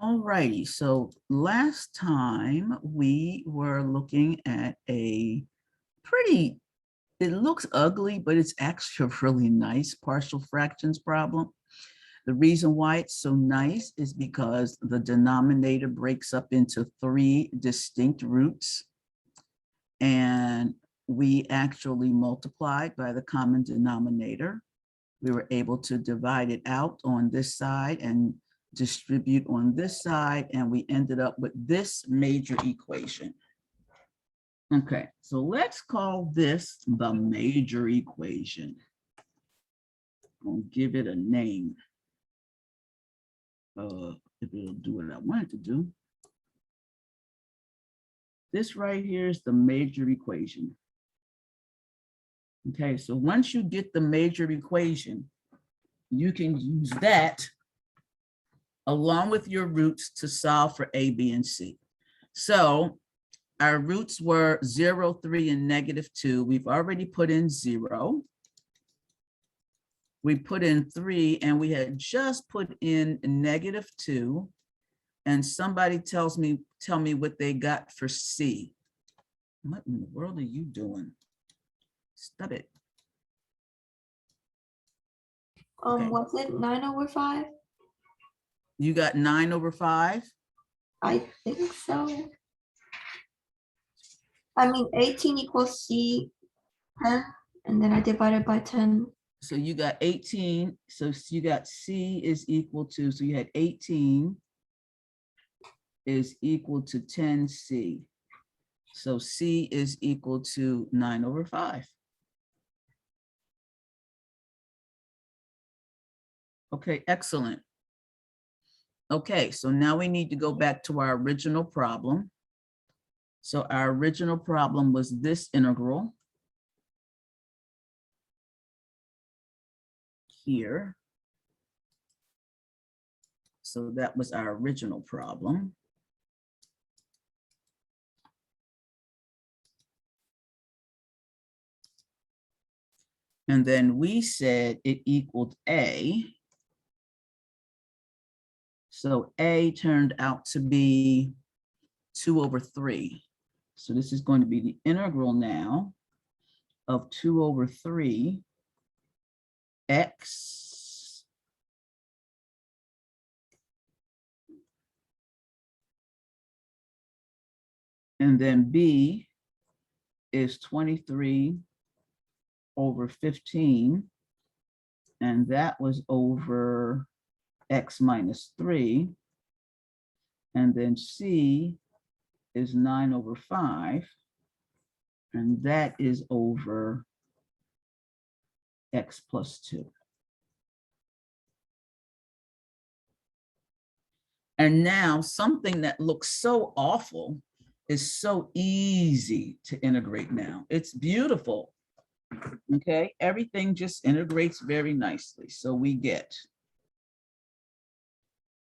All righty, so last time we were looking at a pretty, it looks ugly, but it's actually a really nice partial fractions problem. The reason why it's so nice is because the denominator breaks up into 3 distinct roots, and we actually multiplied by the common denominator. We were able to divide it out on this side and distribute on this side, and we ended up with this major equation. Okay, so let's call this the major equation. I'll give it a name. If it'll do what I want it to do. This right here is the major equation. Okay, so once you get the major equation, you can use that along with your roots to solve for A, B, and C. So our roots were 0, 3, and -2. We've already put in 0. We put in 3, and we had just put in -2. And somebody tell me what they got for C. What in the world are you doing? Stop it. Okay. Was it 9/5? You got 9/5? I think so. I mean, 18 equals C, 10, and then I divided by 10. So you got 18. So you got C is equal to, so you had 18 is equal to 10C. So C is equal to 9/5. Okay, excellent. Okay, so now we need to go back to our original problem. So our original problem was this integral here. So that was our original problem. And then we said it equaled A. So A turned out to be 2/3. So this is going to be the integral now of 2/3 x and then B is 23/15, and that was over x minus 3, and then C is 9/5, and that is over x plus 2. And now something that looks so awful is so easy to integrate now. It's beautiful. Okay, everything just integrates very nicely. So we get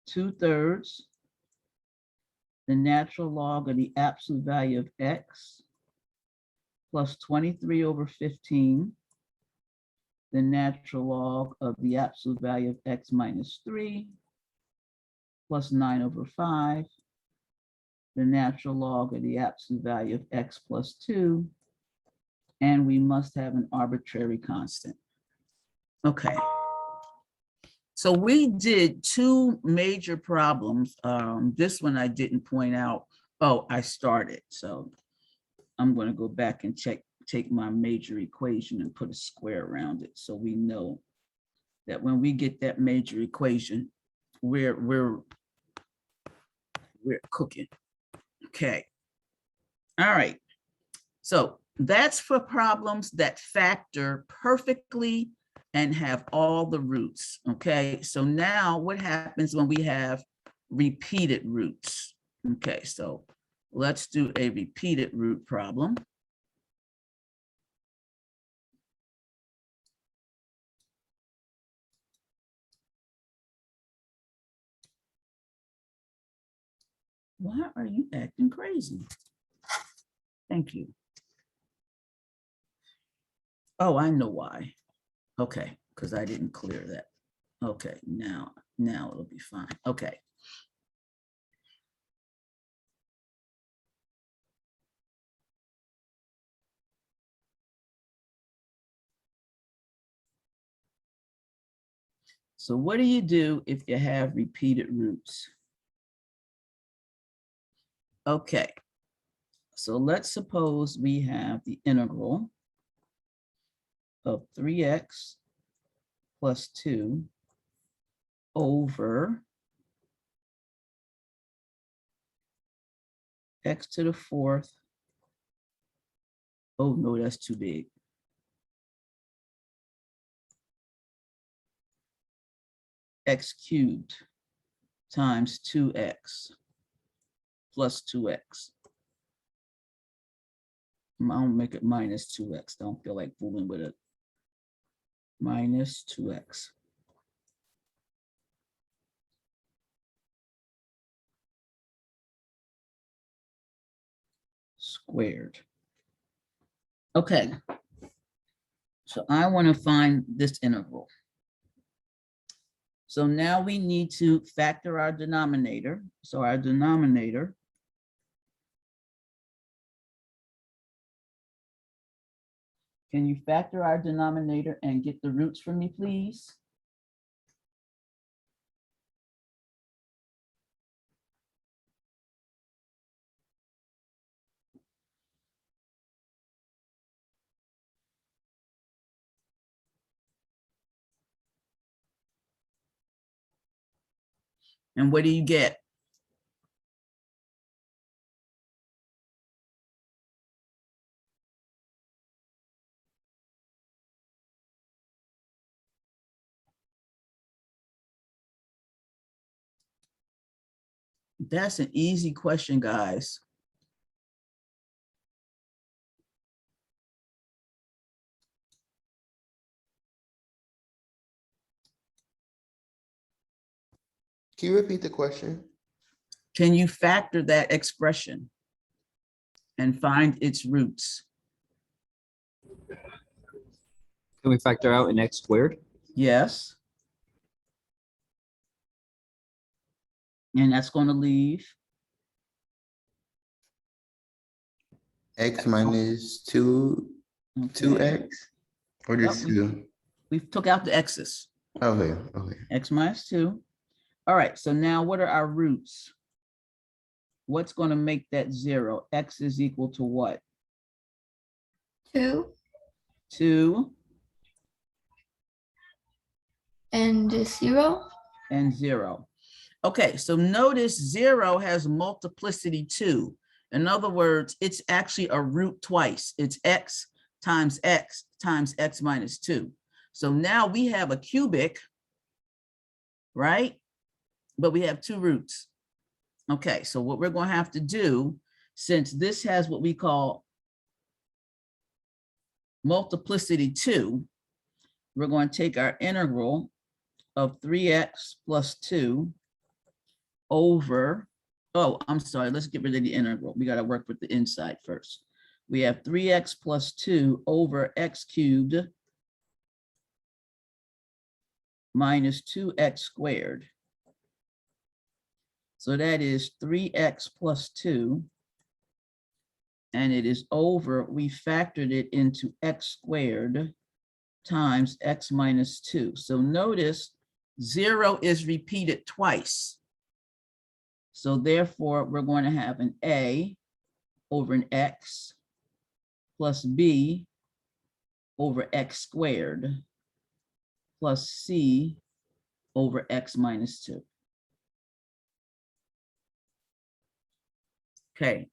2/3 the natural log of the absolute value of x plus 23/15 the natural log of the absolute value of x minus 3 plus 9/5 the natural log of the absolute value of x plus 2, and we must have an arbitrary constant. Okay. So we did 2 major problems. This one I didn't point out. Oh, I started. So I'm going to go back and take my major equation and put a square around it, so we know that when we get that major equation, we're cooking. Okay. All right. So that's for problems that factor perfectly and have all the roots. Okay. So now what happens when we have repeated roots? Okay. So let's do a repeated root problem. Why are you acting crazy? Thank you. Oh, I know why. Okay, because I didn't clear that. Okay, now it'll be fine. Okay. So what do you do if you have repeated roots? Okay, so let's suppose we have the integral of 3x plus 2 over x to the fourth. Oh no, that's too big. X cubed times 2x plus 2x. I'll make it minus 2x. Don't feel like fooling with it. Minus 2x. Squared. Okay. So I want to find this integral. So now we need to factor our denominator. So our denominator can you factor our denominator and get the roots for me, please? And what do you get? That's an easy question, guys. Can you repeat the question? Can you factor that expression and find its roots? Can we factor out an x squared? Yes. And that's going to leave X minus two, okay. 2x, or just Yep, 2? we took out the x's. Okay, okay. X minus 2. All right, so now what are our roots? What's going to make that 0? X is equal to what? 2 2 and 0. and 0. Okay, so notice 0 has multiplicity 2. In other words, it's actually a root twice. It's x times x minus 2. So now we have a cubic, right? But we have 2 roots. Okay, so what we're going to have to do, since this has what we call multiplicity 2, we're going to take our integral of 3x plus 2 over, oh, I'm sorry, let's get rid of the integral. We got to work with the inside first. We have 3x plus 2 over x cubed minus 2x squared. So that is 3x plus 2, and it is over, we factored it into x squared times x minus 2. So notice 0 is repeated twice. So therefore, we're going to have an a over an x plus b over x squared plus c over x minus 2. Okay,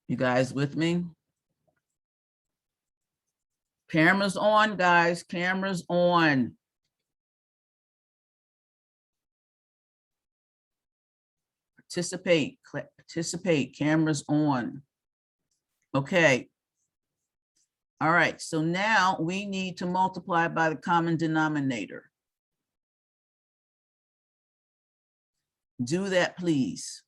you guys with me? Cameras on, guys, cameras on. Participate, cameras on. Okay. All right, so now we need to multiply by the common denominator. Do that, please.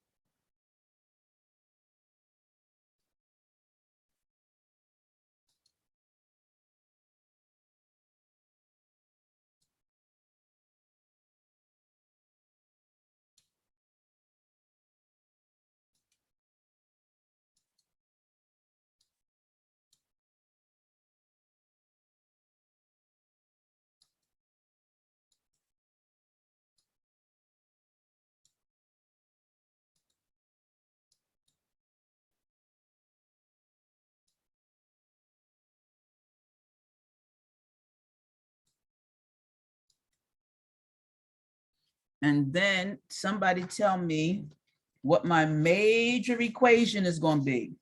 And then somebody tell me what my major equation is going to be.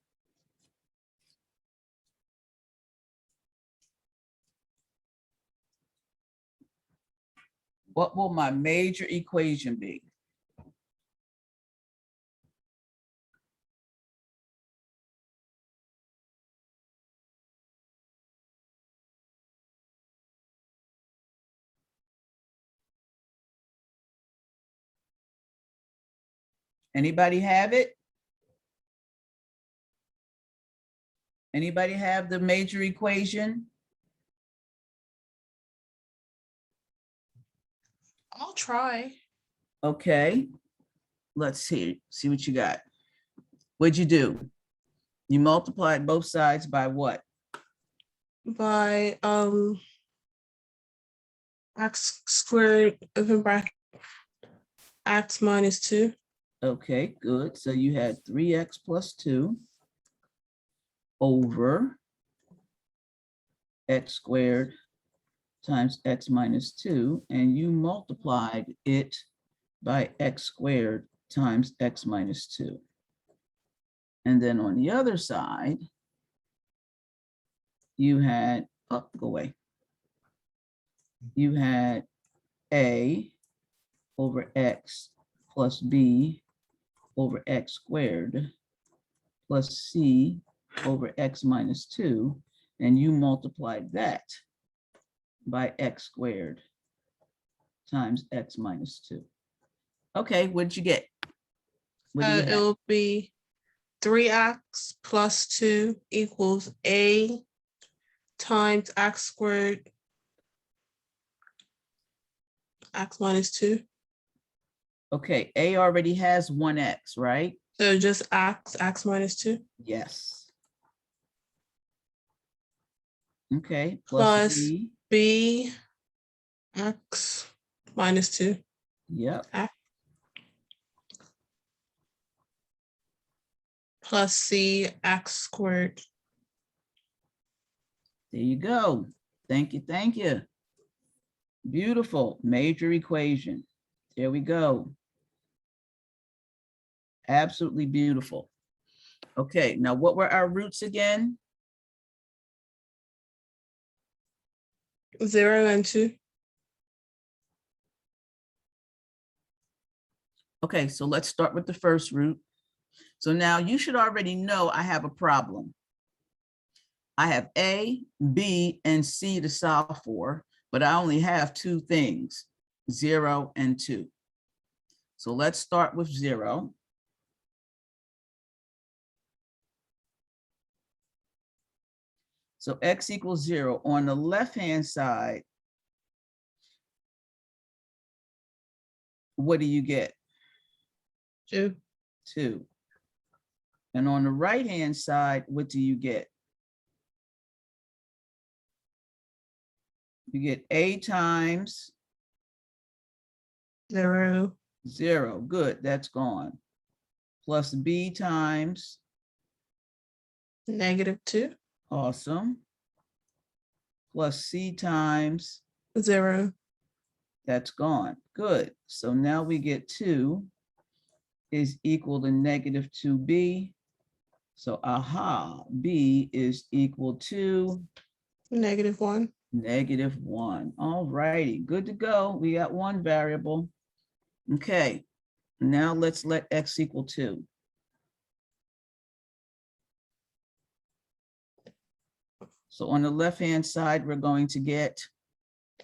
What will my major equation be? Anybody have it? Anybody have the major equation? I'll try. Okay, let's see what you got. What'd you do? You multiplied both sides by what? By x squared open bracket x minus 2. Okay, good. So you had 3x plus 2 over x squared times x minus 2, and you multiplied it by x squared times x minus 2. And then on the other side, you had, oh, go away. You had a over x plus b over x squared plus c over x minus 2, and you multiplied that by x squared times x minus 2. Okay, what'd you get? What do you It have? will be 3x plus 2 equals a times x squared x minus 2. Okay, a already has 1x, right? So just x minus 2 Yes. Okay, plus b. b x minus 2. Yep, Plus c x squared. there you go. Thank you, thank you. Beautiful, major equation. There we go. Absolutely beautiful. Okay, now what were our roots again? 0 and 2. Okay, so let's start with the first root. So now you should already know I have a problem. I have A, B, and C to solve for, but I only have two things, 0 and 2. So let's start with 0. So x equals 0. On the left-hand side, what do you get? 2. 2. And on the right-hand side, what do you get? You get A times 0. 0. Good, that's gone. Plus B times, Negative 2. awesome. Plus C times, 0. that's gone. Good. So now we get 2 is equal to negative 2b. So aha, b is equal to Negative 1. negative 1. All righty, good to go. We got one variable. Okay, now let's let x equal 2. So on the left-hand side, we're going to get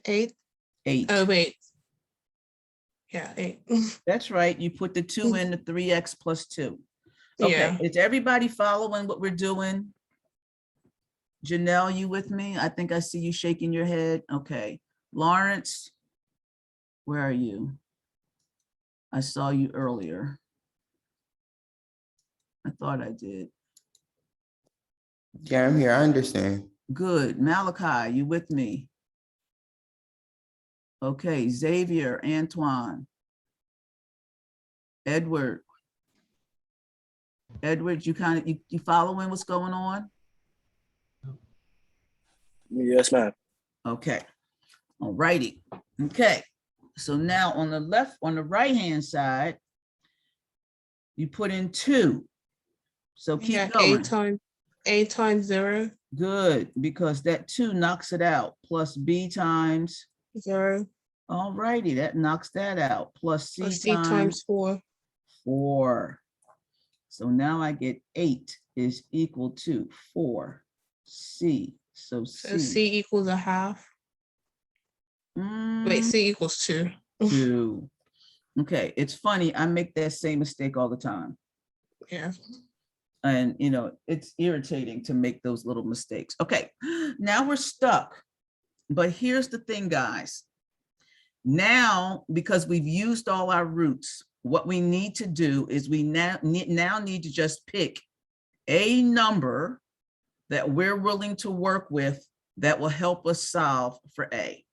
8. 8. Oh, wait. Yeah, 8. That's right. You put the 2 in the 3x plus 2. Okay, Yeah. is everybody following what we're doing? Janelle, you with me? I think I see you shaking your head. Okay. Lawrence, where are you? I saw you earlier. I thought I did. Yeah, I'm here. I understand. Good. Malachi, you with me? Okay. Xavier, Antoine. Edward. Edward, you following what's going on? Yes, ma'am. Okay. All righty. Okay. So now on the left, on the right-hand side, you put in 2. So keep Yeah, going. A times 0, Good, because that 2 knocks it out, plus B times, 0, all righty, that knocks that out, plus C plus C times times 4. 4. So now I get 8 is equal to 4C. So So C. C equals a half. Wait, C equals 2. 2. Okay, it's funny, I make that same mistake all the time. Yeah. And you know, it's irritating to make those little mistakes. Okay, now we're stuck. But here's the thing, guys. Now, because we've used all our roots, what we need to do is we now need to just pick a number that we're willing to work with that will help us solve for A.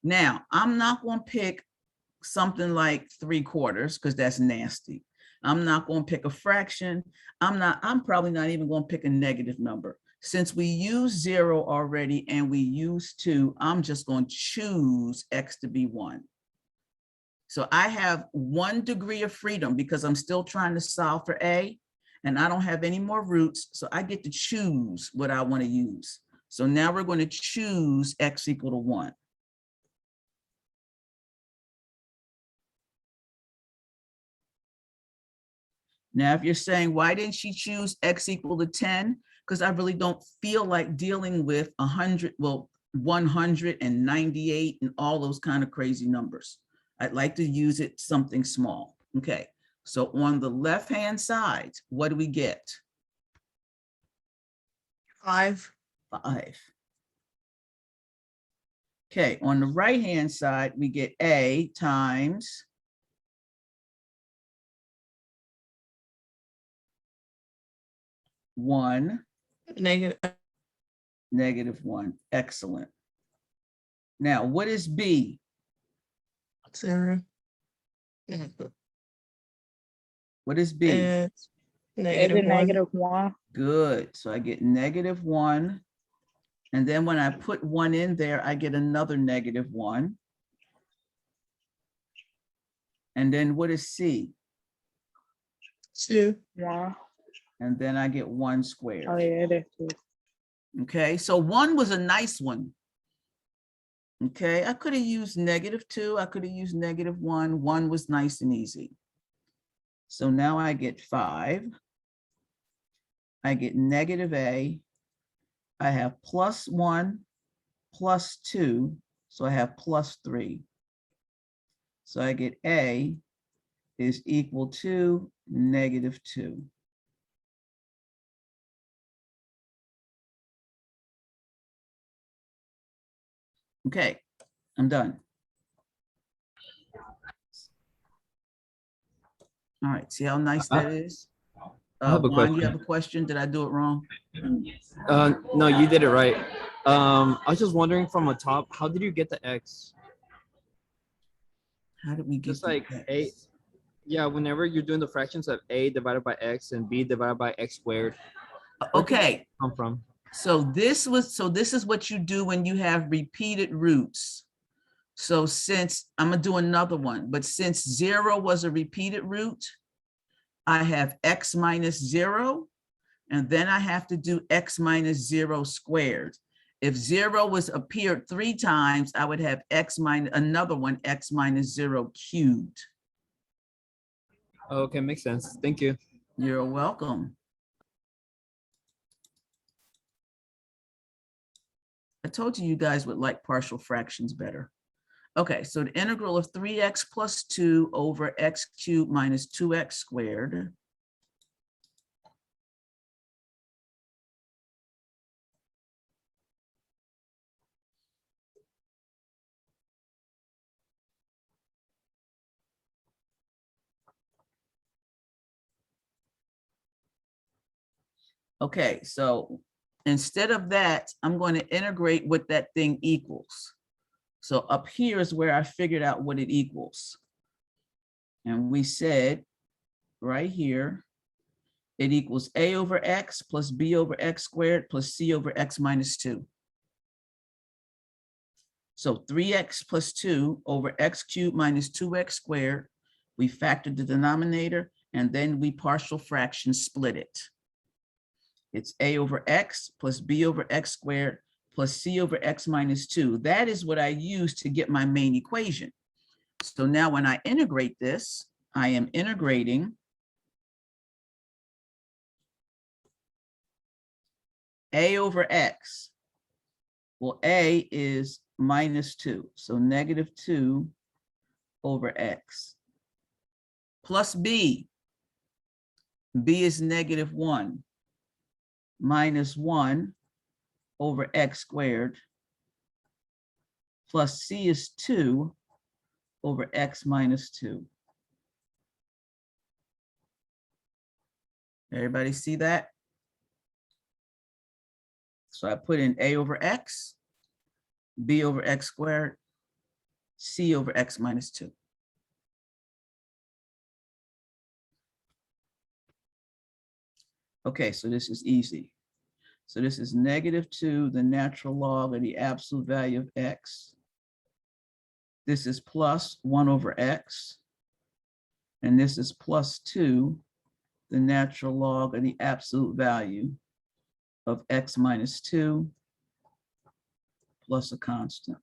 Now, I'm not going to pick something like 3/4 because that's nasty. I'm not going to pick a fraction. I'm probably not even going to pick a negative number. Since we use 0 already and we use 2, I'm just going to choose X to be 1. So I have 1 degree of freedom because I'm still trying to solve for A and I don't have any more roots. So I get to choose what I want to use. So now we're going to choose X equal to 1. Now, if you're saying, why didn't she choose X equal to 10? Because I really don't feel like dealing with 100, well, 198 and all those kind of crazy numbers. I'd like to use it something small. Okay, so on the left-hand side, what do we get? 5. 5. Okay, on the right-hand side, we get A times -1. -1. Excellent. Now, what is B? 0. What is B? It's Is it -1. -1? Good. So I get -1. And then when I put 1 in there, I get another -1. And then what is C? 2. 1. And then I get 1 Oh, squared. yeah, it is 2. Okay, so 1 was a nice one. Okay, I could have used -2. I could have used -1. 1 was nice and easy. So now I get 5. I get -A. I have +1, +2. So I have +3. So I get A is equal to -2. Okay, I'm done. All right, see how nice that is? I have a Juan, you question. have a question? Did I do it wrong? No, you did it right. I was just wondering from the top, how did you get the X? How did we get Just the like X? A. Yeah, whenever you're doing the fractions of A divided by X and B divided by X squared. Where did Okay, it come from? so this is what you do when you have repeated roots. So since, I'm gonna do another one, but since 0 was a repeated root, I have X minus 0, and then I have to do X minus 0 squared. If 0 was appeared 3 times, I would have X minus another one, X minus 0 cubed. Okay, makes sense. Thank you. You're welcome. I told you you guys would like partial fractions better. Okay, so the integral of 3x plus 2 over x cubed minus 2x squared. Okay, so instead of that, I'm going to integrate what that thing equals. So up here is where I figured out what it equals. And we said right here, it equals a over x plus b over x squared plus c over x minus 2. So 3x plus 2 over x cubed minus 2x squared. We factored the denominator, and then we partial fraction split it. It's a over x plus b over x squared plus c over x minus 2. That is what I use to get my main equation. So now when I integrate this, I am integrating a over x. Well, a is minus 2, so negative 2 over x. Plus b. B is negative 1 minus 1 over x squared. Plus c is 2 over x minus 2. Everybody see that? So I put in a over x, b over x squared, c over x minus 2. Okay, so this is easy. So this is negative 2, the natural log of the absolute value of x. This is plus 1 over x. And this is plus 2, the natural log of the absolute value of x minus 2 plus a constant.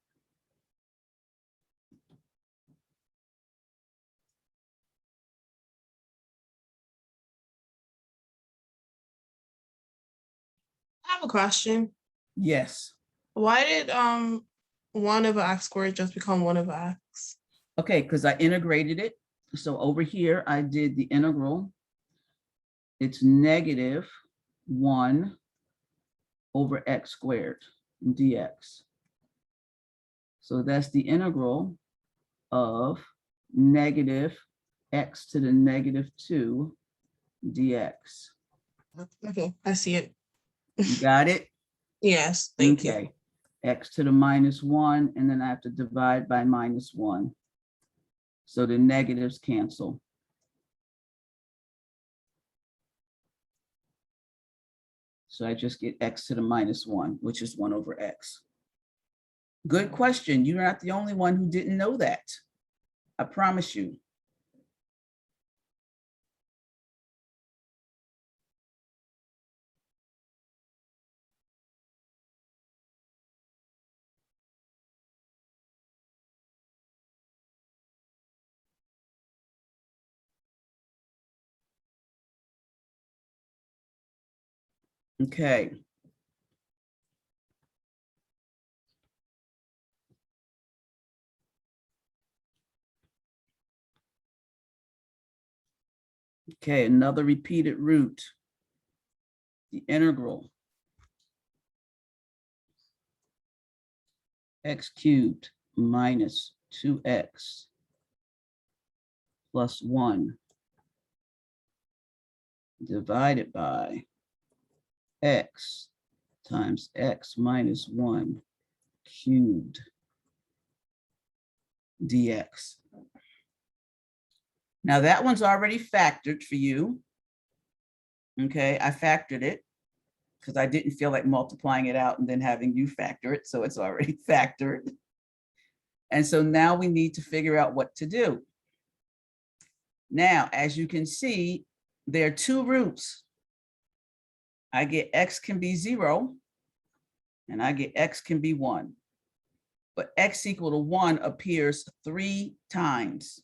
I have a question. Yes. Why did 1 over x squared just become 1 over x? Okay, because I integrated it. So over here, I did the integral. It's negative 1 over x squared dx. So that's the integral of negative x to the negative 2 dx. Okay, I see it. You got it? Yes, thank you. Okay. X to the minus 1, and then I have to divide by minus 1. So the negatives cancel. So I just get x to the minus 1, which is 1 over x. Good question. You're not the only one who didn't know that. I promise you. Okay. Okay, another repeated root. The integral x cubed minus 2x plus 1 divided by x times x minus 1 cubed dx. Now that one's already factored for you. Okay, I factored it because I didn't feel like multiplying it out and then having you factor it, so it's already factored. And so now we need to figure out what to do. Now, as you can see, there are two roots. I get x can be 0, and I get x can be 1. But x equal to 1 appears 3 times.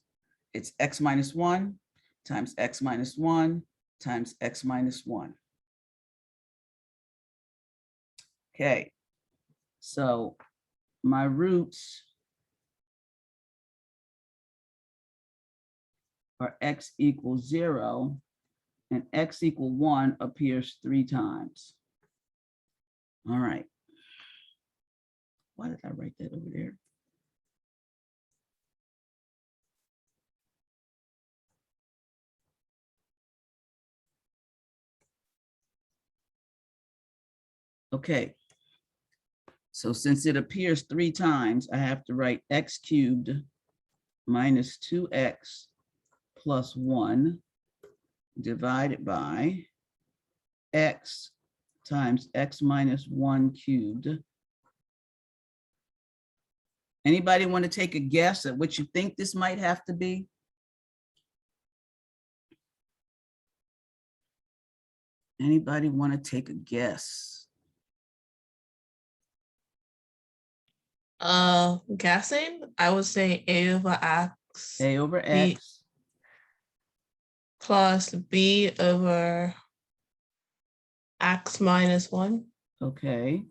It's x minus 1 times x minus 1 times x minus 1. Okay, so my roots are x equals 0 and x equal 1 appears 3 times. All right. Why did I write that over there? Okay. So since it appears 3 times, I have to write x cubed minus 2x plus 1 divided by x times x minus 1 cubed Anybody want to take a guess at what you think this might have to be? Anybody want to take a guess? Guessing, I would say A over X A over B. X. plus B over X minus 1 Okay,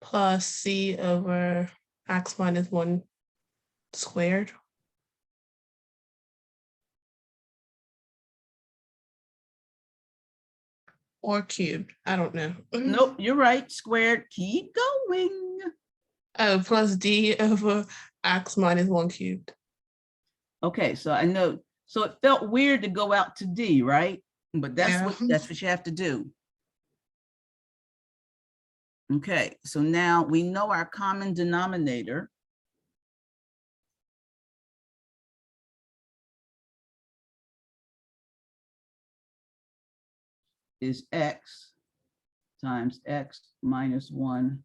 plus C over X minus 1 squared. Or cubed. I don't know. nope, you're right, squared. Keep going. Oh, plus D over X minus 1 cubed. Okay, so I know, so it felt weird to go out to D, right? But that's Yeah. what you have to do. Okay, so now we know our common denominator. Is X times X minus 1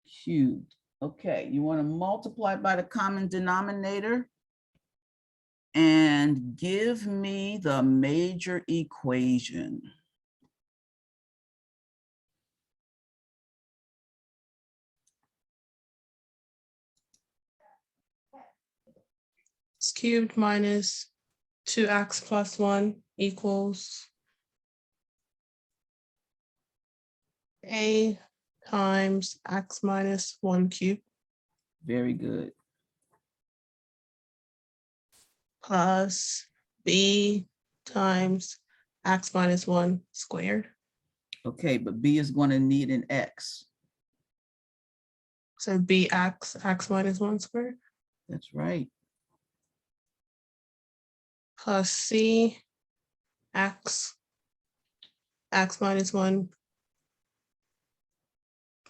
cubed. Okay, you want to multiply by the common denominator and give me the major equation. X cubed minus 2X plus 1 equals A times X minus 1 cubed Very good. plus B times X minus 1 squared. Okay, but B is going to need an X. So BX X minus 1 squared That's right. plus C X minus 1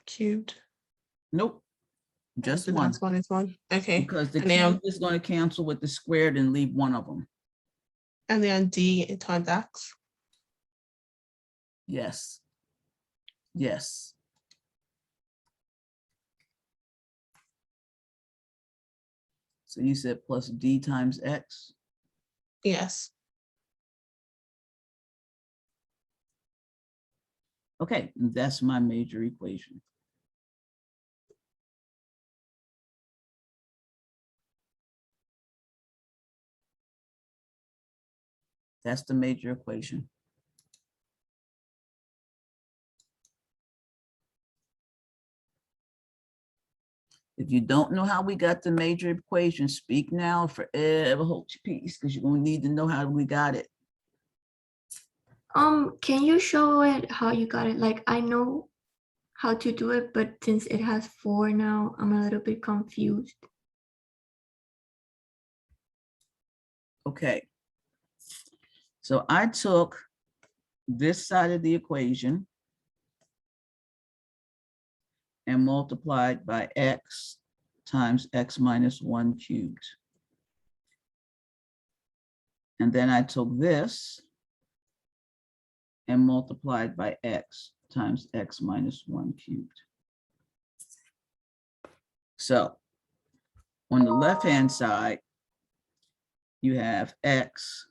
cubed. Nope, just So one. X minus 1. Okay. Because the And then, cube is going to cancel with the squared and leave one of them. and then D times X. Yes. Yes. So you said plus D times X? Yes. Okay, that's my major equation. That's the major equation. If you don't know how we got the major equation, speak now, forever hold your peace, because you're going to need to know how we got it. Can you show it how you got it? Like, I know how to do it, but since it has 4 now, I'm a little bit confused. Okay. So I took this side of the equation and multiplied by X times X minus 1 cubed. And then I took this and multiplied by X times X minus 1 cubed. So on the left-hand side, you have X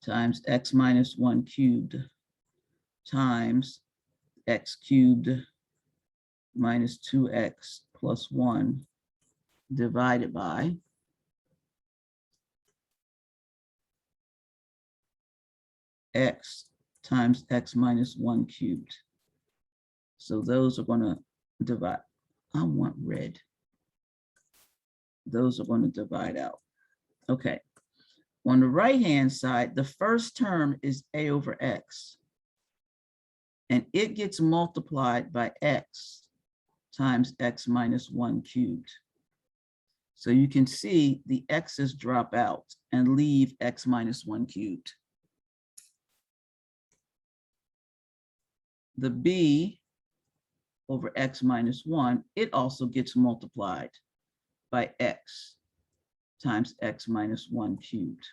times X minus 1 cubed times X cubed minus 2X plus 1 divided by X times X minus 1 cubed. So those are going to divide. I want red. Those are going to divide out. Okay. On the right-hand side, the first term is A over X. And it gets multiplied by X times X minus 1 cubed. So you can see the X's drop out and leave X minus 1 cubed. The B over X minus 1, it also gets multiplied by X times X minus 1 cubed.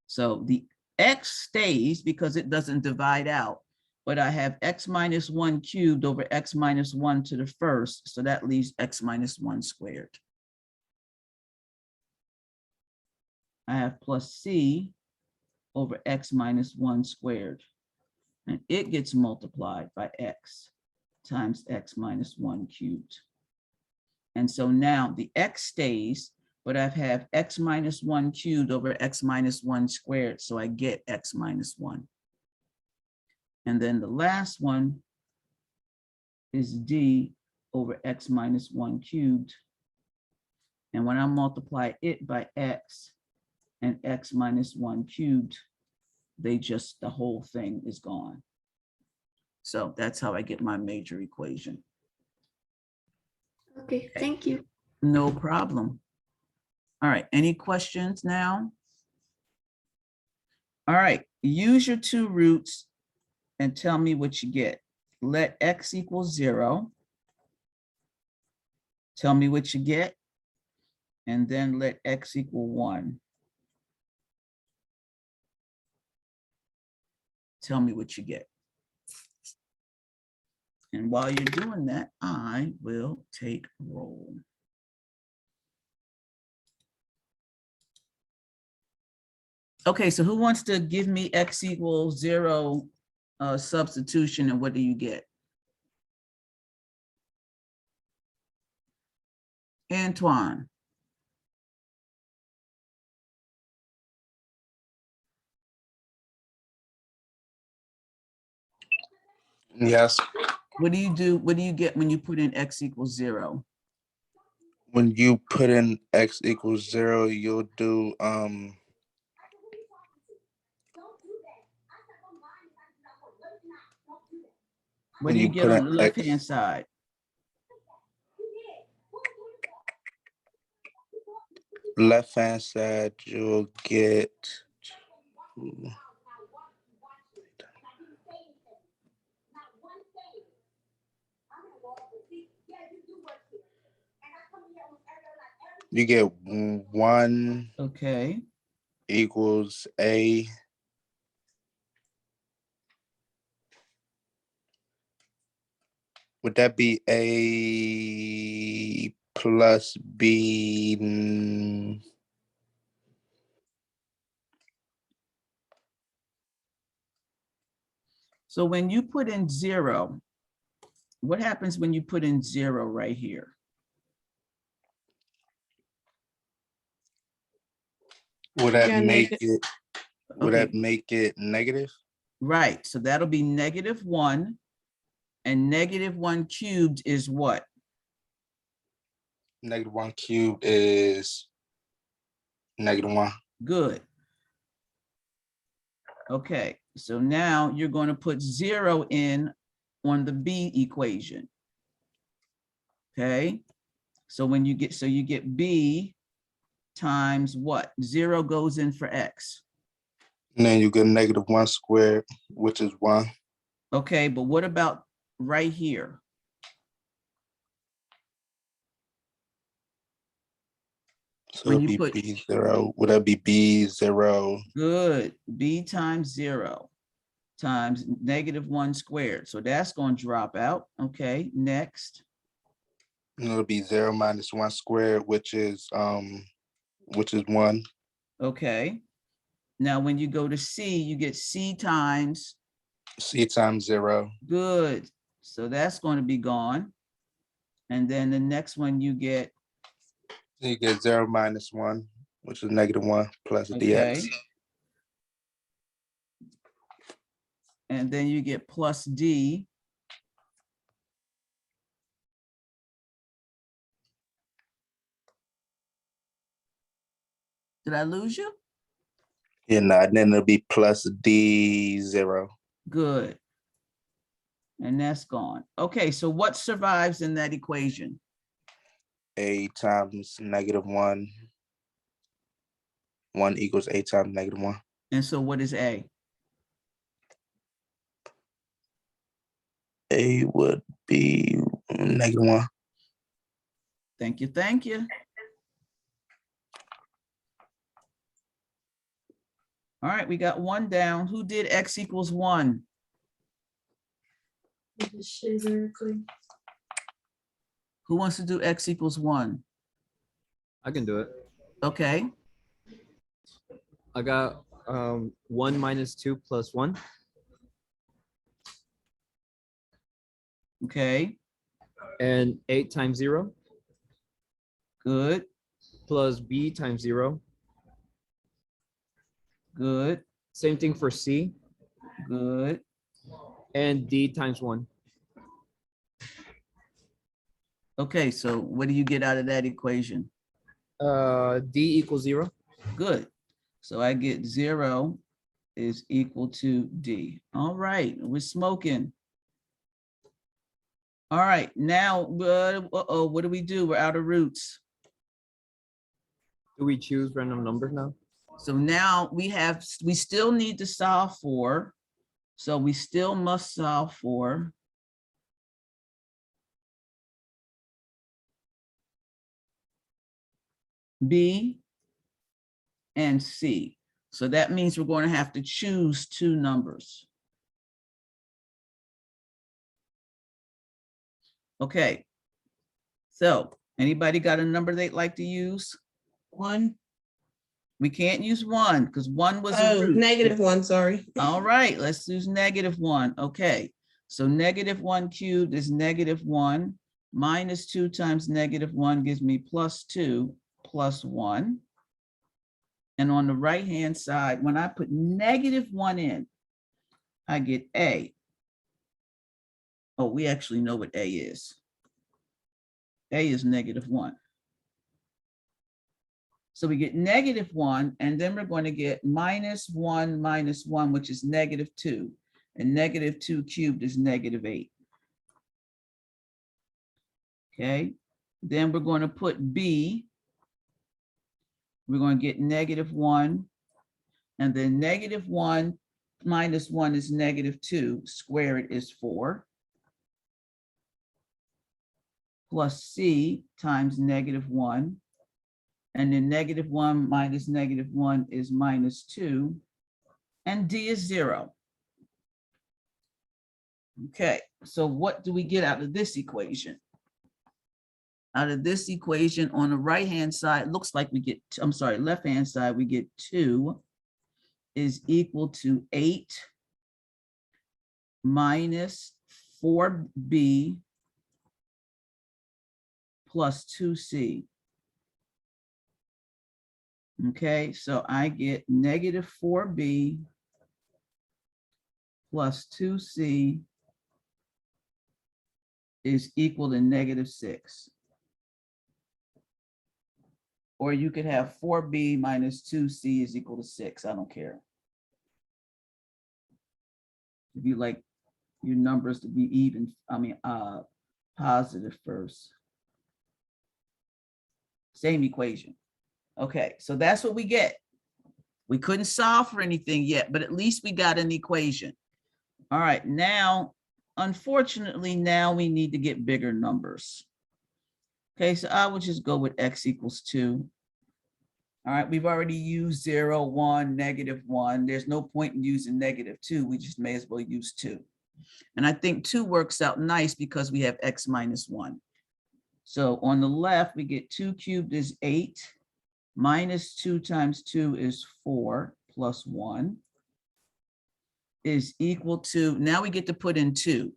So the X stays because it doesn't divide out, but I have x minus 1 cubed over x minus 1 to the first, so that leaves x minus 1 squared. I have plus c over x minus 1 squared, and it gets multiplied by x times x minus 1 cubed. And so now the x stays, but I have x minus 1 cubed over x minus 1 squared, so I get x minus 1. And then the last one is d over x minus 1 cubed. And when I multiply it by x and x minus 1 cubed, the whole thing is gone. So that's how I get my major equation. Okay, thank you. No problem. All right, any questions now? All right, use your two roots and tell me what you get. Let x equal 0. Tell me what you get. And then let x equal 1. Tell me what you get. And while you're doing that, I will take roll. Okay, so who wants to give me x equals 0 substitution, and what do you get? Antoine. Yes, What do you do? What do you get when you put in x equals 0? when you put in x equals 0, you'll do What when do you you get put on in the left-hand x side? left hand side, you'll get you get 1 Okay, equals a. Would that be a plus b? so when you put in 0, what happens when you put in 0 right here? Would that Yeah, make negative. it? Would Okay, that make it negative? right, so that'll be -1, and -1 cubed is what? -1 cubed is -1. Good. Okay, so now you're going to put 0 in on the b equation. Okay, so when you get, you get b times what? 0 goes in for x. And then you get -1 squared, which is 1. Okay, but what about right here? So When it'll you be put, b0. Would that be b0? good, b times 0 times -1 squared. So that's going to drop out. Okay, next. And it'll be 0 minus 1 squared, which is 1. Okay, now when you go to c, you get c times, C times 0. good. So that's going to be gone. And then the next one you get, So you get 0 minus 1, which is -1 plus okay, dx. and then you get plus d. Did I lose you? And then it'll be plus d0. Good. And that's gone. Okay, so what survives in that equation? A times -1. 1 equals a times -1. And so what is a? A would be -1. Thank you, thank you. All right, we got 1 down. Who did x equals 1? Who wants to do x equals 1? I can do it. Okay, I got 1 minus 2 plus 1 okay, and 8 times 0 good, plus b times 0. good, Same thing for c good. and d times 1. Okay, so what do you get out of that equation? D equals 0. Good. So I get 0 is equal to D. All right, we're smoking. All right, now, what do we do? We're out of roots. Do we choose random numbers now? So now we still need to solve for, so we still must solve for B and C. So that means we're going to have to choose 2 numbers. Okay. So anybody got a number they'd like to use? 1. We can't use 1 because 1 was a Oh, root. -1, sorry. All right, let's use -1. Okay, so -1 cubed is -1. Minus 2 times -1 gives me +2 plus 1. And on the right-hand side, when I put -1 in, I get A. Oh, we actually know what A is. A is -1. So we get -1, and then we're going to get -1 minus 1, which is -2. And -2 cubed is -8. Okay, then we're going to put B. We're going to get -1, and then -1 minus 1 is -2. Square it is 4. Plus C times -1. And then -1 minus -1 is -2. And D is 0. Okay, so what do we get out of this equation? Out of this equation on the right-hand side, looks like we get, I'm sorry, left-hand side, we get 2 is equal to 8 minus 4B plus 2C. Okay, so I get -4B plus 2C is equal to -6. Or you could have 4B minus 2C is equal to 6. I don't care. If you like your numbers to be even, positive first. Same equation. Okay, so that's what we get. We couldn't solve for anything yet, but at least we got an equation. All right, now, unfortunately, now we need to get bigger numbers. Okay, so I would just go with x equals 2. All right, we've already used 0, 1, -1. There's no point in using -2. We just may as well use 2. And I think 2 works out nice because we have x minus 1. So on the left, we get 2 cubed is 8. Minus 2 times 2 is 4 plus 1 is equal to, now we get to put in 2.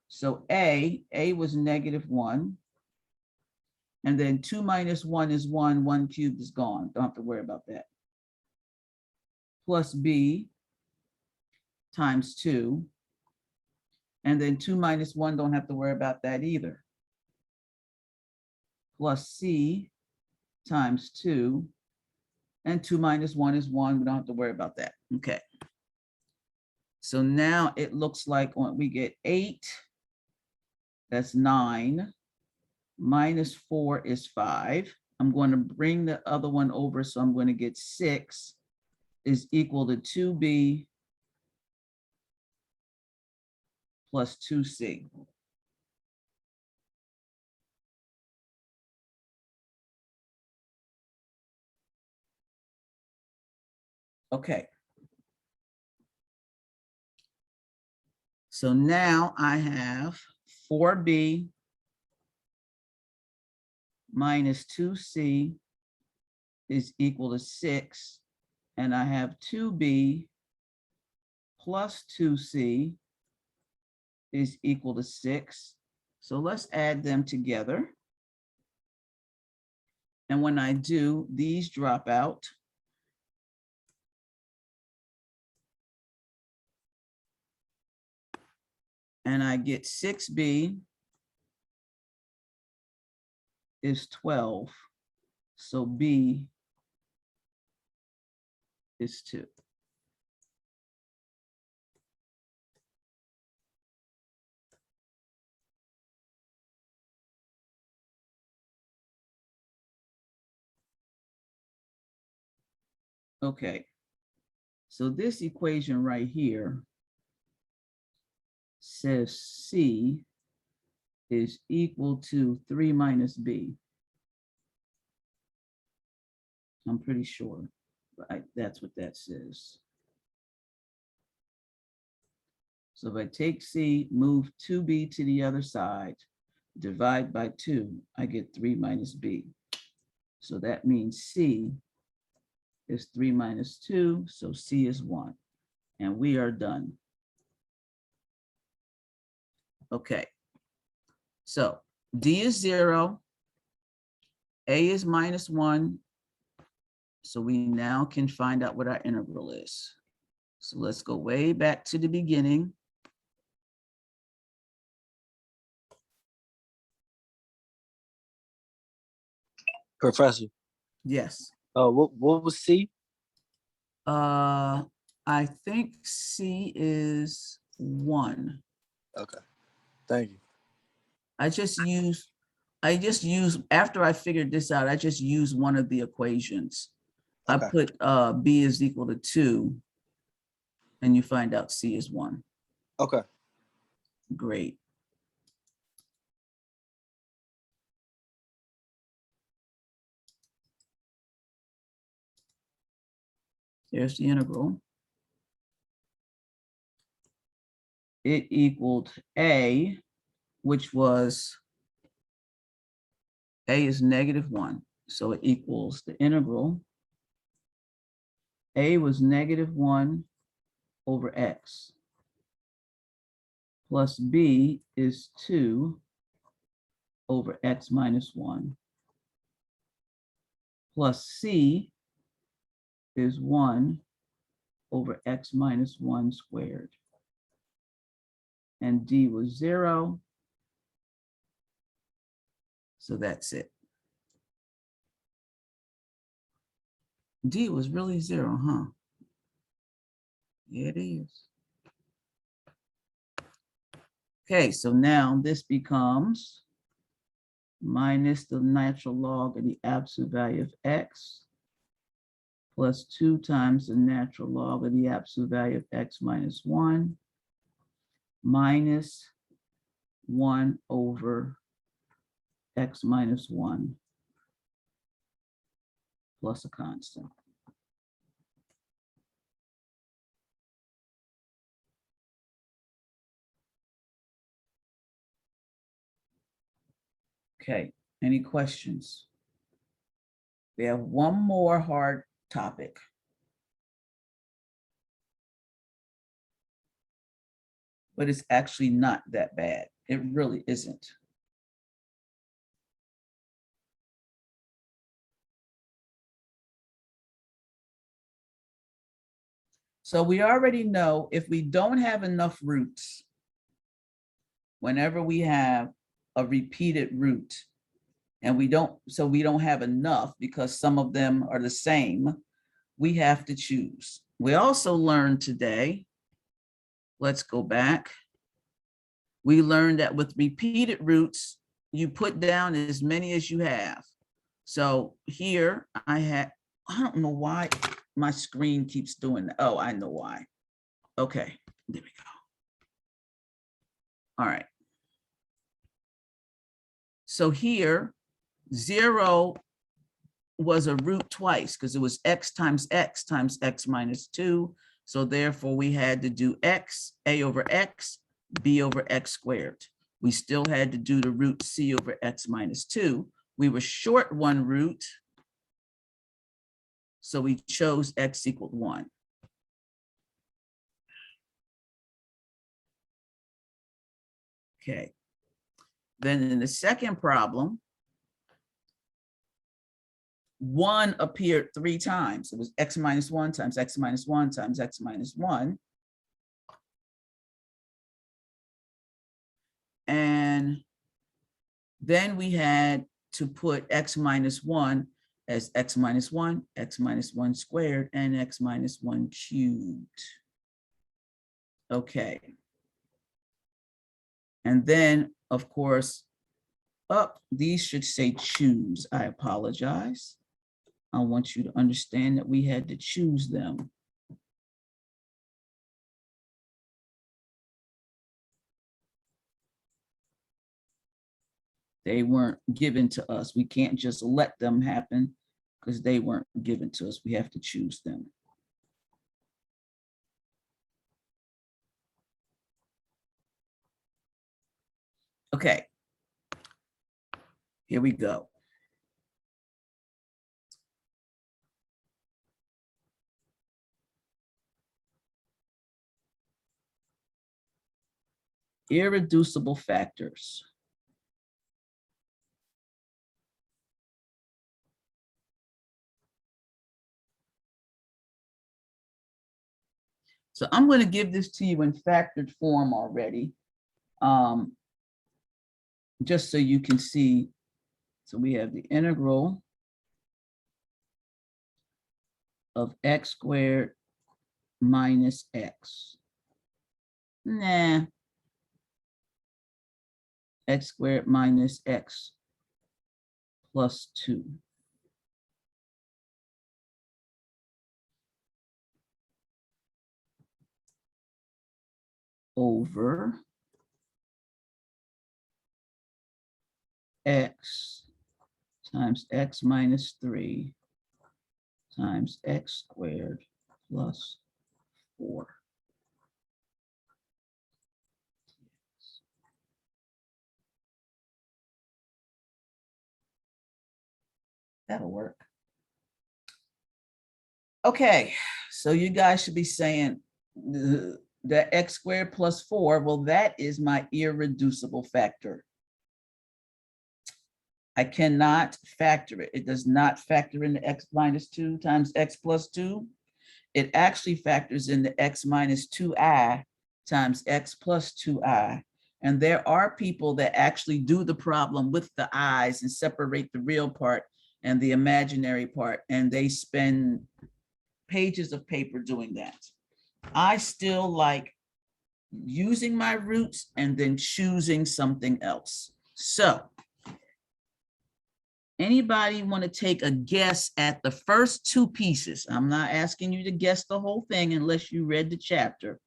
So A was -1. And then 2 minus 1 is 1, 1 cubed is gone. Don't have to worry about that. Plus B times 2. And then 2 minus 1, don't have to worry about that either. Plus C times 2. And 2 minus 1 is 1. We don't have to worry about that. Okay. So now it looks like we get 8. That's 9. Minus 4 is 5. I'm going to bring the other one over. So I'm going to get 6 is equal to 2B plus 2C. Okay. So now I have 4b minus 2c is equal to 6. And I have 2b plus 2c is equal to 6. So let's add them together. And when I do, these drop out. And I get 6b is 12. So b is 2. Okay, so this equation right here says C is equal to 3 minus B. I'm pretty sure, but that's what that says. So if I take C, move 2B to the other side, divide by 2, I get 3 minus B. So that means C is 3 minus 2, so C is 1. And we are done. Okay, so D is 0, A is minus 1, so we now can find out what our integral is. So let's go way back to the beginning. Professor, Yes, what was C? I think C is 1. Okay, thank you. I just use, after I figured this out, I just use one of the equations. Okay. I put B is equal to 2, and you find out C is 1. Okay. Great. There's the integral. It equaled A, which was, A is -1. So it equals the integral. A was -1 over X. Plus B is 2 over X minus 1. Plus C is 1 over X minus 1 squared. And D was 0. So that's it. D was really 0, huh? Yeah, it is. Okay, so now this becomes minus the natural log of the absolute value of X plus 2 times the natural log of the absolute value of X minus 1 minus 1 over X minus 1 plus a constant. Okay, any questions? We have one more hard topic. But it's actually not that bad. It really isn't. So we already know if we don't have enough roots, whenever we have a repeated root, and we don't have enough because some of them are the same, we have to choose. We also learned today, let's go back. We learned that with repeated roots, you put down as many as you have. So here I don't know why my screen keeps doing that. Oh, I know why. Okay, there we go. All right. So here, 0 was a root twice because it was X times X minus 2. So therefore we had to do X, A over X b over x squared. We still had to do the root c over x minus 2. We were short one root, so we chose x equaled 1. Okay. Then in the second problem, 1 appeared 3 times. It was x minus 1 times x minus 1 times x minus 1. And then we had to put x minus 1 as x minus 1, x minus 1 squared, and x minus 1 cubed. Okay. And then, of course, these should say choose. I apologize. I want you to understand that we had to choose them. They weren't given to us. We can't just let them happen because they weren't given to us. We have to choose them. Okay. Here we go. Irreducible factors. So I'm going to give this to you in factored form already, just so you can see. So we have the integral of x squared minus x. Nah. X squared minus x plus 2. Over x times x minus 3 times x squared plus 4. That'll work. Okay, so you guys should be saying the x squared plus 4, well, that is my irreducible factor. I cannot factor it. It does not factor in the x minus 2 times x plus 2. It actually factors in the x minus 2i times x plus 2i. And there are people that actually do the problem with the i's and separate the real part and the imaginary part, and they spend pages of paper doing that. I still like using my roots and then choosing something else. So anybody want to take a guess at the first 2 pieces? I'm not asking you to guess the whole thing unless you read the chapter.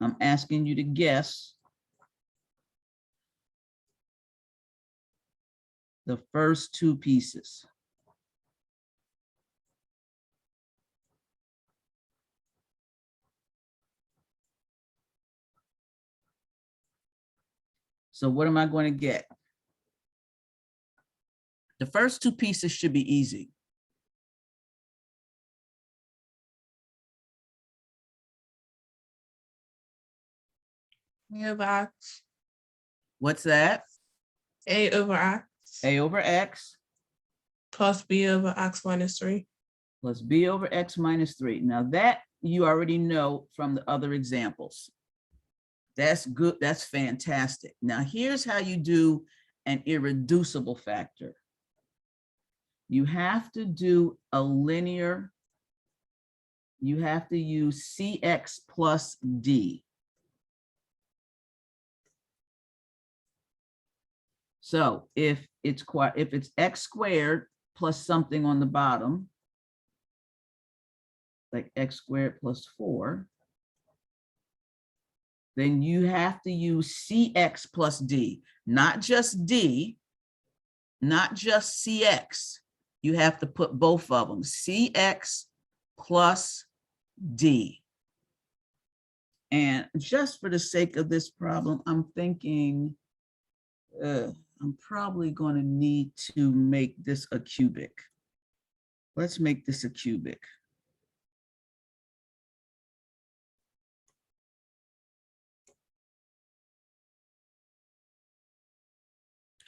I'm asking you to guess the first 2 pieces. So what am I going to get? The first 2 pieces should be easy. A over x. What's that? A over x A over x plus b over x minus 3. plus b over x minus 3. Now that you already know from the other examples. That's good. That's fantastic. Now here's how you do an irreducible factor. You have to do a linear, you have to use cx plus d. So if it's x squared plus something on the bottom, like x squared plus 4, then you have to use cx plus d, not just d, not just cx. You have to put both of them, cx plus d. And just for the sake of this problem, I'm thinking I'm probably going to need to make this a cubic. Let's make this a cubic.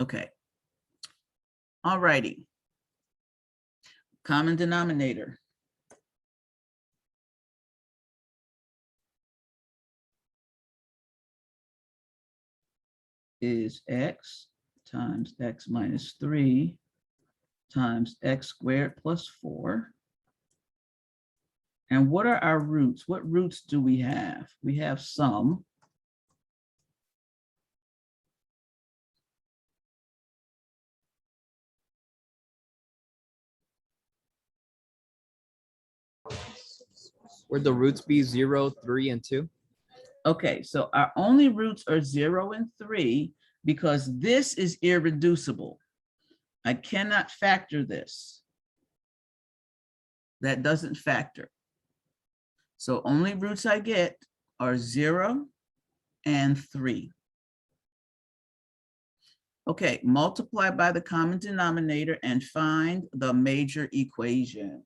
Okay. All righty. Common denominator. Is x times x minus 3 times x squared plus 4. And what are our roots? What roots do we have? We have some. Where the roots be 0, 3, and 2? Okay, so our only roots are 0 and 3 because this is irreducible. I cannot factor this. That doesn't factor. So only roots I get are 0 and 3. Okay, multiply by the common denominator and find the major equation.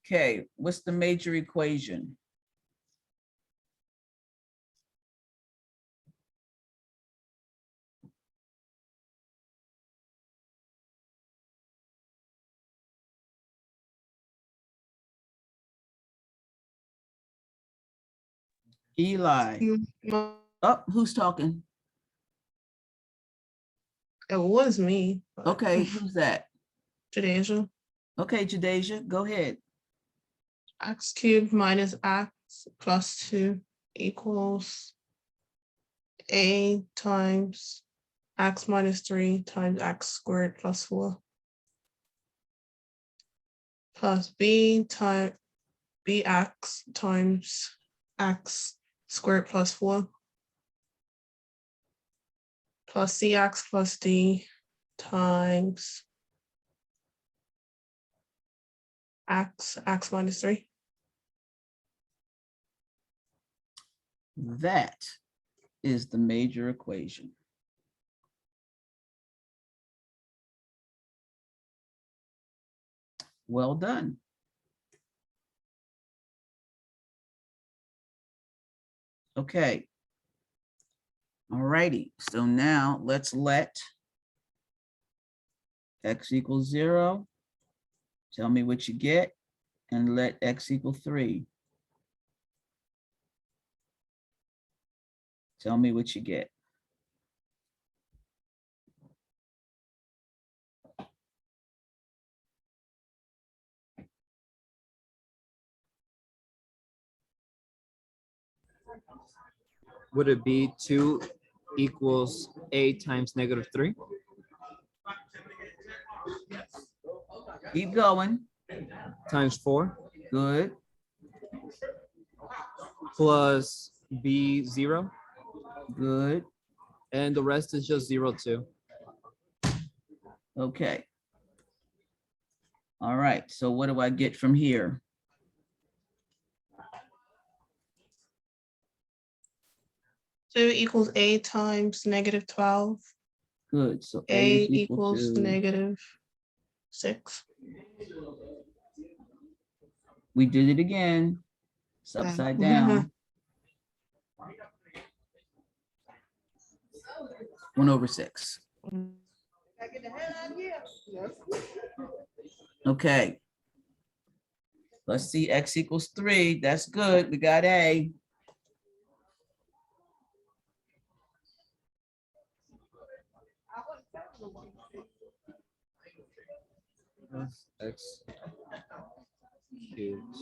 Okay, what's the major equation? Eli. Oh, who's talking? It was me. but- Okay, who's that? Jadeja. Okay, Jadeja, go ahead. X cubed minus x plus 2 equals a times x minus 3 times x squared plus 4 plus b times bx times x squared plus 4 plus cx plus d times x minus 3. That is the major equation. Well done. Okay. All righty. So now let's let x equals 0. Tell me what you get, and let x equal 3. Tell me what you get. Would it be 2 equals a times -3? Keep going. Times 4 Good. plus b 0, Good. and the rest is just 0, 2. Okay. All right. So what do I get from here? Two equals a times -12. Good. So A is equal equals to, -6. we did it again. It's Yeah. upside down. 1/6. Okay. Let's see, x equals 3. That's good. We got A. X cubed.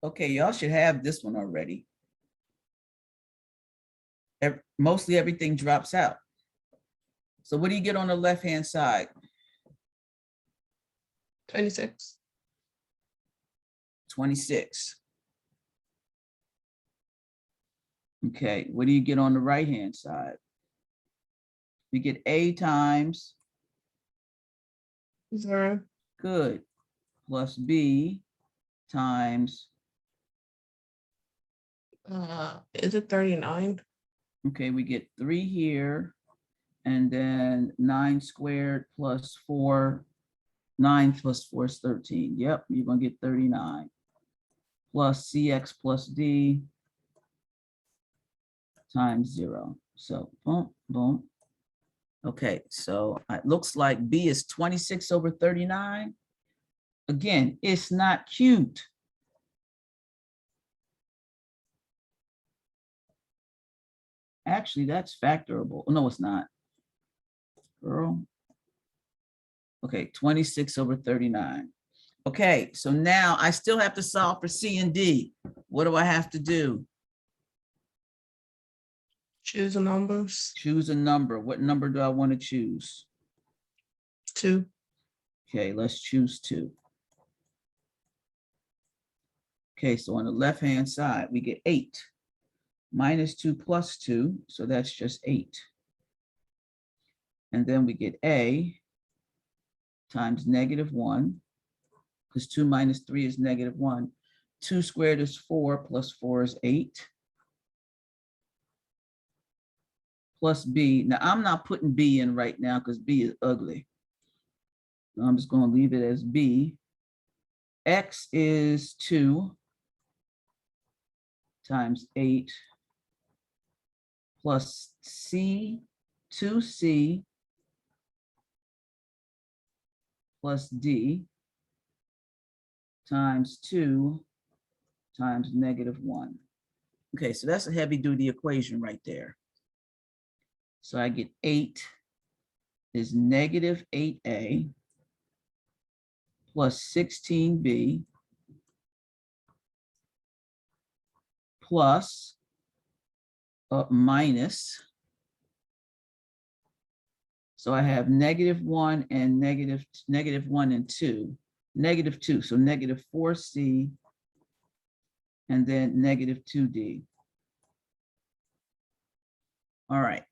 Okay, y'all should have this one already. Mostly everything drops out. So what do you get on the left-hand side? 26. 26. Okay, what do you get on the right-hand side? We get A times, 0. good, plus B times, Is it 39? okay, we get 3 here, and then 9 squared plus 4, 9 plus 4 is 13. Yep, you're gonna get 39. Plus CX plus D times 0. So boom, boom. Okay, so it looks like B is 26 over 39. Again, it's not cubed. Actually, that's factorable. No, it's not. Girl. Okay, 26 over 39. Okay, so now I still have to solve for C and D. What do I have to do? Choose the numbers. Choose a number. What number do I want to choose? 2. Okay, let's choose 2. Okay, so on the left-hand side, we get 8 minus 2 plus 2, so that's just 8. And then we get A times -1, because 2 minus 3 is -1. 2 squared is 4, plus 4 is 8. Plus B. Now, I'm not putting B in right now because B is ugly. So I'm just going to leave it as B. X is 2 times 8 plus C, 2C plus D times 2 times -1. Okay, so that's a heavy duty equation right there. So I get 8 is -8A plus 16B plus minus. So I have -1 and -1 and 2, -2, so -4C and then -2D. All right.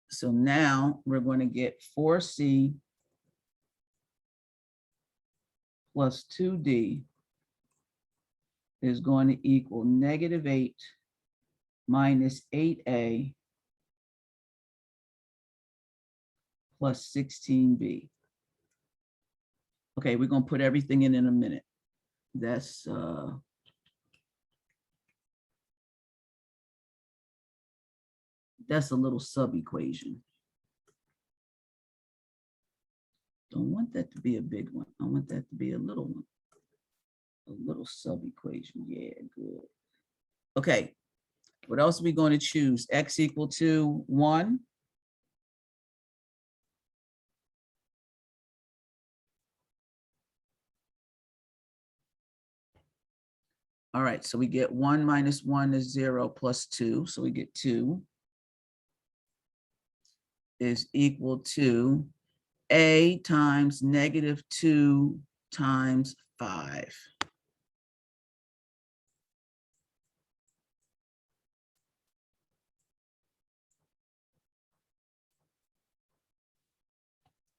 So now we're going to get 4C plus 2D is going to equal -8 minus 8A plus 16B. Okay, we're going to put everything in a minute. That's a little sub-equation. Don't want that to be a big one. I want that to be a little one. A little sub-equation. Yeah, good. Okay, what else are we going to choose? X equal to 1. All right, so we get 1 minus 1 is 0 plus 2. So we get 2 is equal to A times -2 times 5.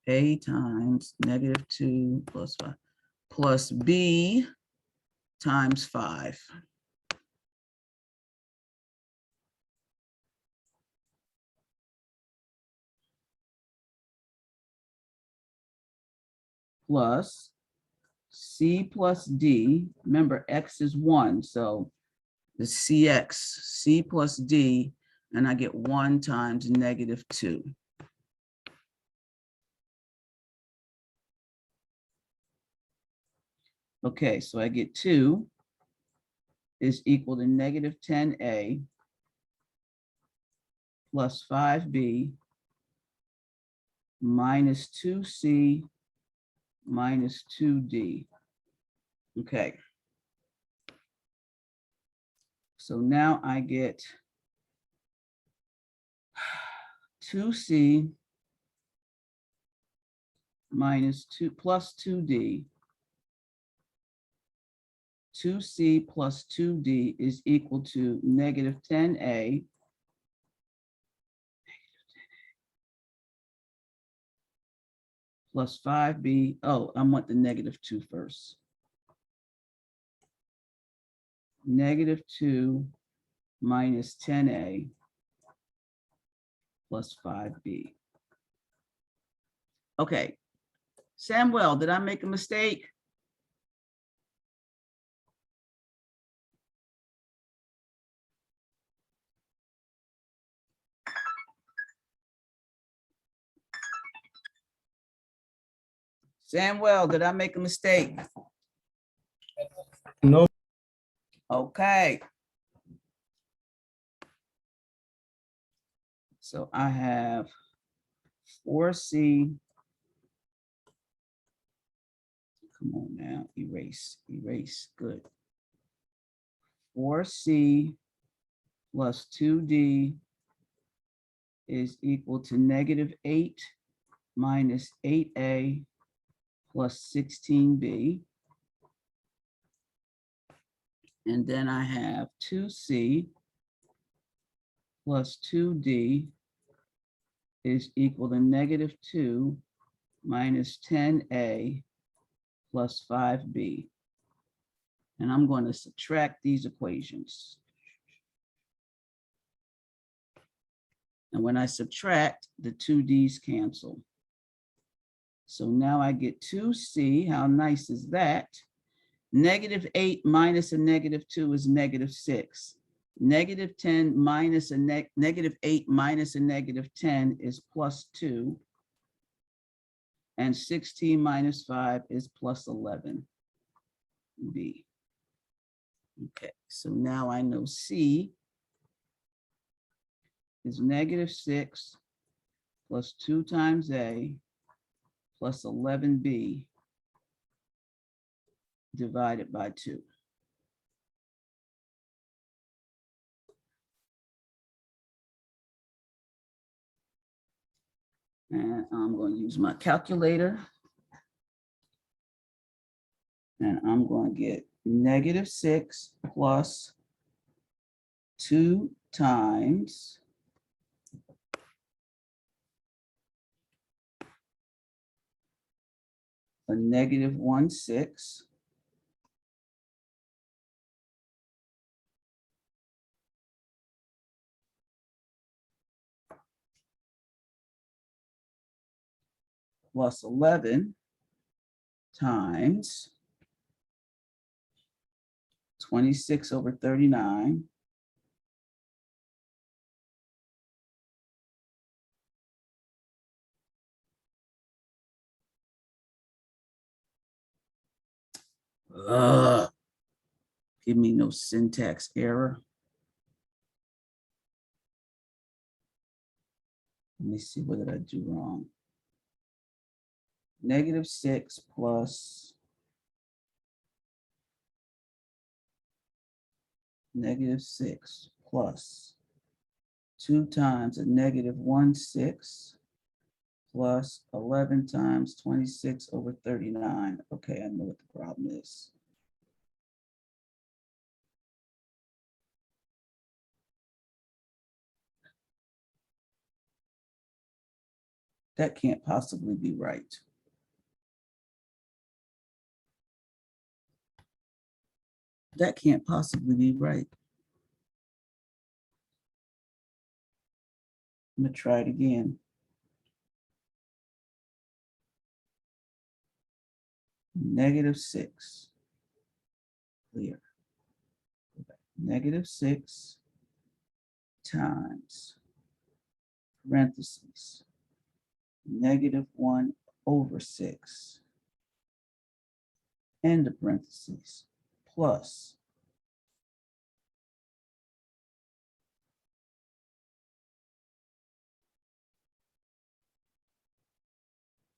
A times -2 plus 5 plus B times 5. Plus C plus D, remember X is 1, so the CX, C plus D, and I get 1 times -2. Okay, so I get 2 is equal to -10A plus 5B minus 2C minus 2D. Okay. So now I get 2C minus 2 plus 2D. 2C plus 2D is equal to -10A plus 5B. Oh, I want the -2 first. -2 minus 10A plus 5B. Okay. Samuel, did I make a mistake? Samuel, did I make a mistake? No. Okay. So I have 4C. Come on now, erase, good. 4C plus 2D is equal to -8 minus 8A plus 16B. And then I have 2C plus 2D is equal to -2 minus 10A plus 5B. And I'm going to subtract these equations. And when I subtract, the 2D's cancel. So now I get 2C. How nice is that? -8 minus a -2 is -6. -10 minus a -8 minus a -10 is +2. And 16 minus 5 is +11B. Okay, so now I know C is -6 plus 2 times A plus 11B divided by 2. And I'm going to use my calculator. And I'm going to get -6 plus 2 times a -1/6 plus 11 times 26/39 give me no syntax error. Let me see, what did I do wrong? -6 plus -6 plus 2 times a -1/6 plus 11 times 26/39. Okay, I know what the problem is. That can't possibly be right. That can't possibly be right. I'm gonna try it again. -6. Clear. -6 times parentheses -1/6 end of parentheses plus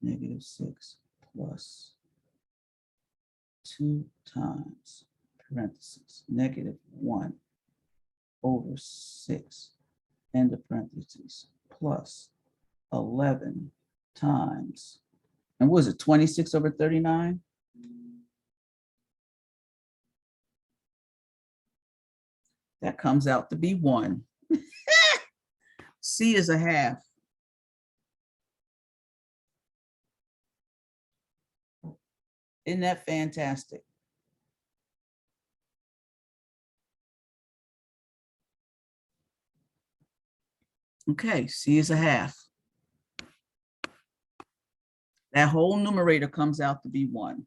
-6 plus 2 times parentheses -1/6 end of parentheses plus 11 times, and what was it, 26/39? That comes out to be 1. C is a half. Isn't that fantastic? Okay, C is a half. That whole numerator comes out to be 1.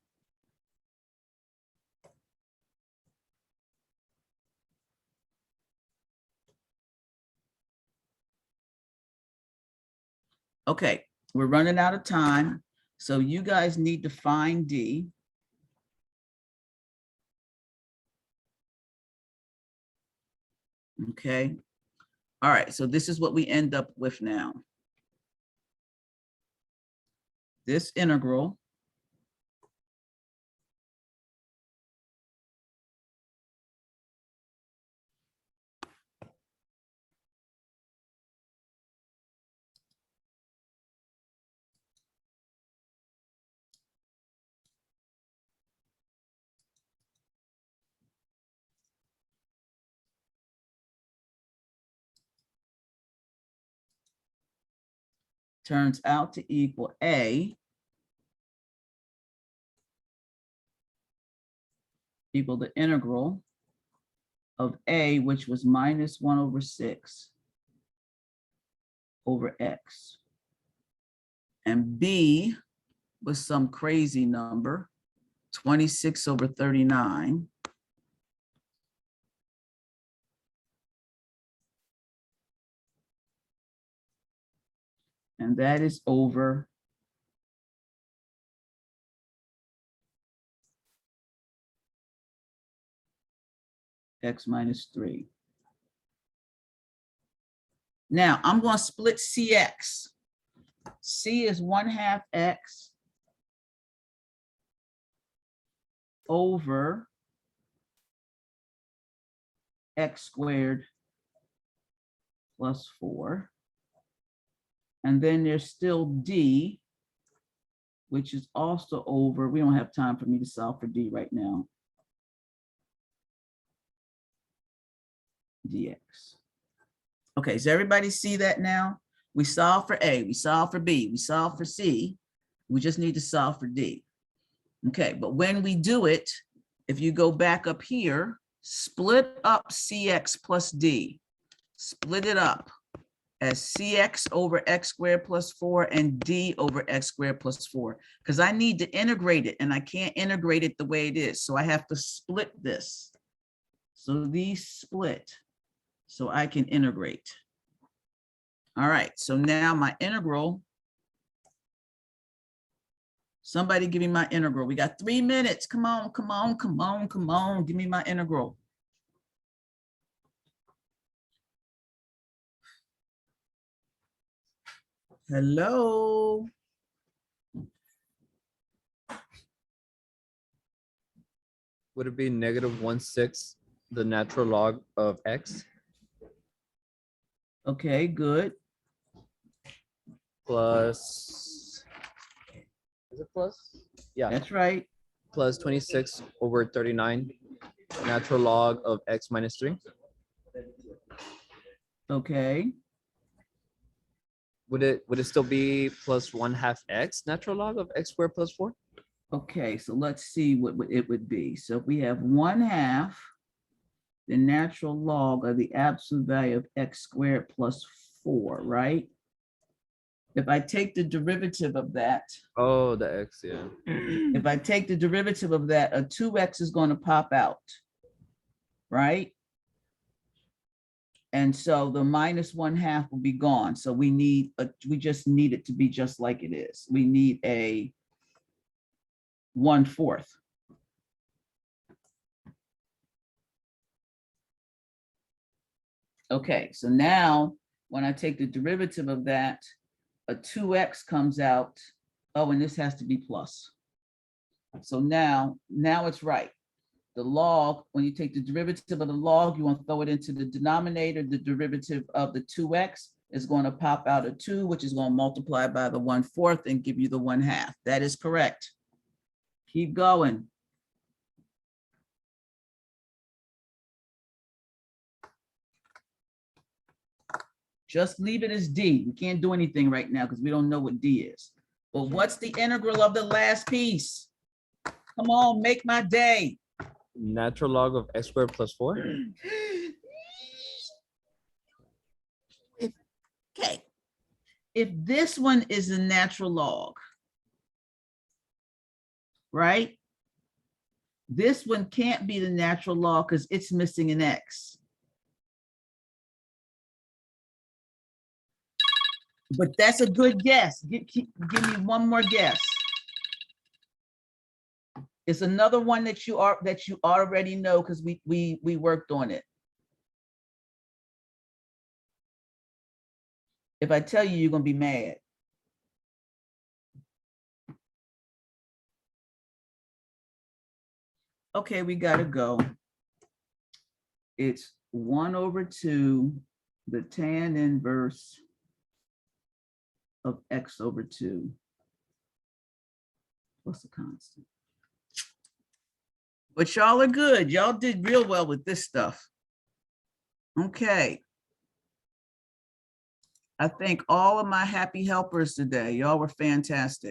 Okay, we're running out of time, so you guys need to find D. Okay, all right, so this is what we end up with now. This integral turns out to equal A equal the integral of A, which was -1/6 over X. And B was some crazy number, 26/39. And that is over X minus 3. Now I'm going to split CX. C is 1/2 X over X squared plus 4. And then there's still D, which is also over. We don't have time for me to solve for D right now. Dx. Okay, does everybody see that now? We solve for A, we solve for B, we solve for C. We just need to solve for D. Okay, but when we do it, if you go back up here, split up CX plus D. Split it up as CX over X squared plus 4 and D over X squared plus 4, because I need to integrate it and I can't integrate it the way it is. So I have to split this. So these split so I can integrate. All right, so now my integral, somebody give me my integral. We got 3 minutes. Come on, come on, come on, come on. Give me my integral. Hello. Would it be -1/6 the natural log of X Okay, good. plus, is it plus? Yeah, That's right. plus 26/39 natural log of X minus 3. Okay. Would it still be plus 1/2 X natural log of X squared plus 4? Okay, so let's see what it would be. So if we have 1/2 the natural log of the absolute value of x squared plus 4, right? If I take the derivative of that, Oh, the X, yeah. if I take the derivative of that, a 2x is going to pop out, right? And so the minus 1/2 will be gone. So we just need it to be just like it is. We need a 1/4. Okay, so now when I take the derivative of that, a 2x comes out. Oh, and this has to be plus. So now it's right. The log, when you take the derivative of the log, you want to throw it into the denominator. The derivative of the 2x is going to pop out a 2, which is going to multiply by the 1/4 and give you the 1/2. That is correct. Keep going. Just leave it as D. We can't do anything right now because we don't know what D is. But what's the integral of the last piece? Come on, make my day. Natural log of x squared plus 4. Okay. If this one is a natural log, right? This one can't be the natural log because it's missing an x. But that's a good guess. Give me one more guess. It's another one that you already know because we worked on it. If I tell you, you're gonna be mad. Okay, we gotta go. It's 1/2 the tan inverse of x/2 plus a constant. But y'all are good. Y'all did real well with this stuff. Okay. I thank all of my happy helpers today. Y'all were fantastic.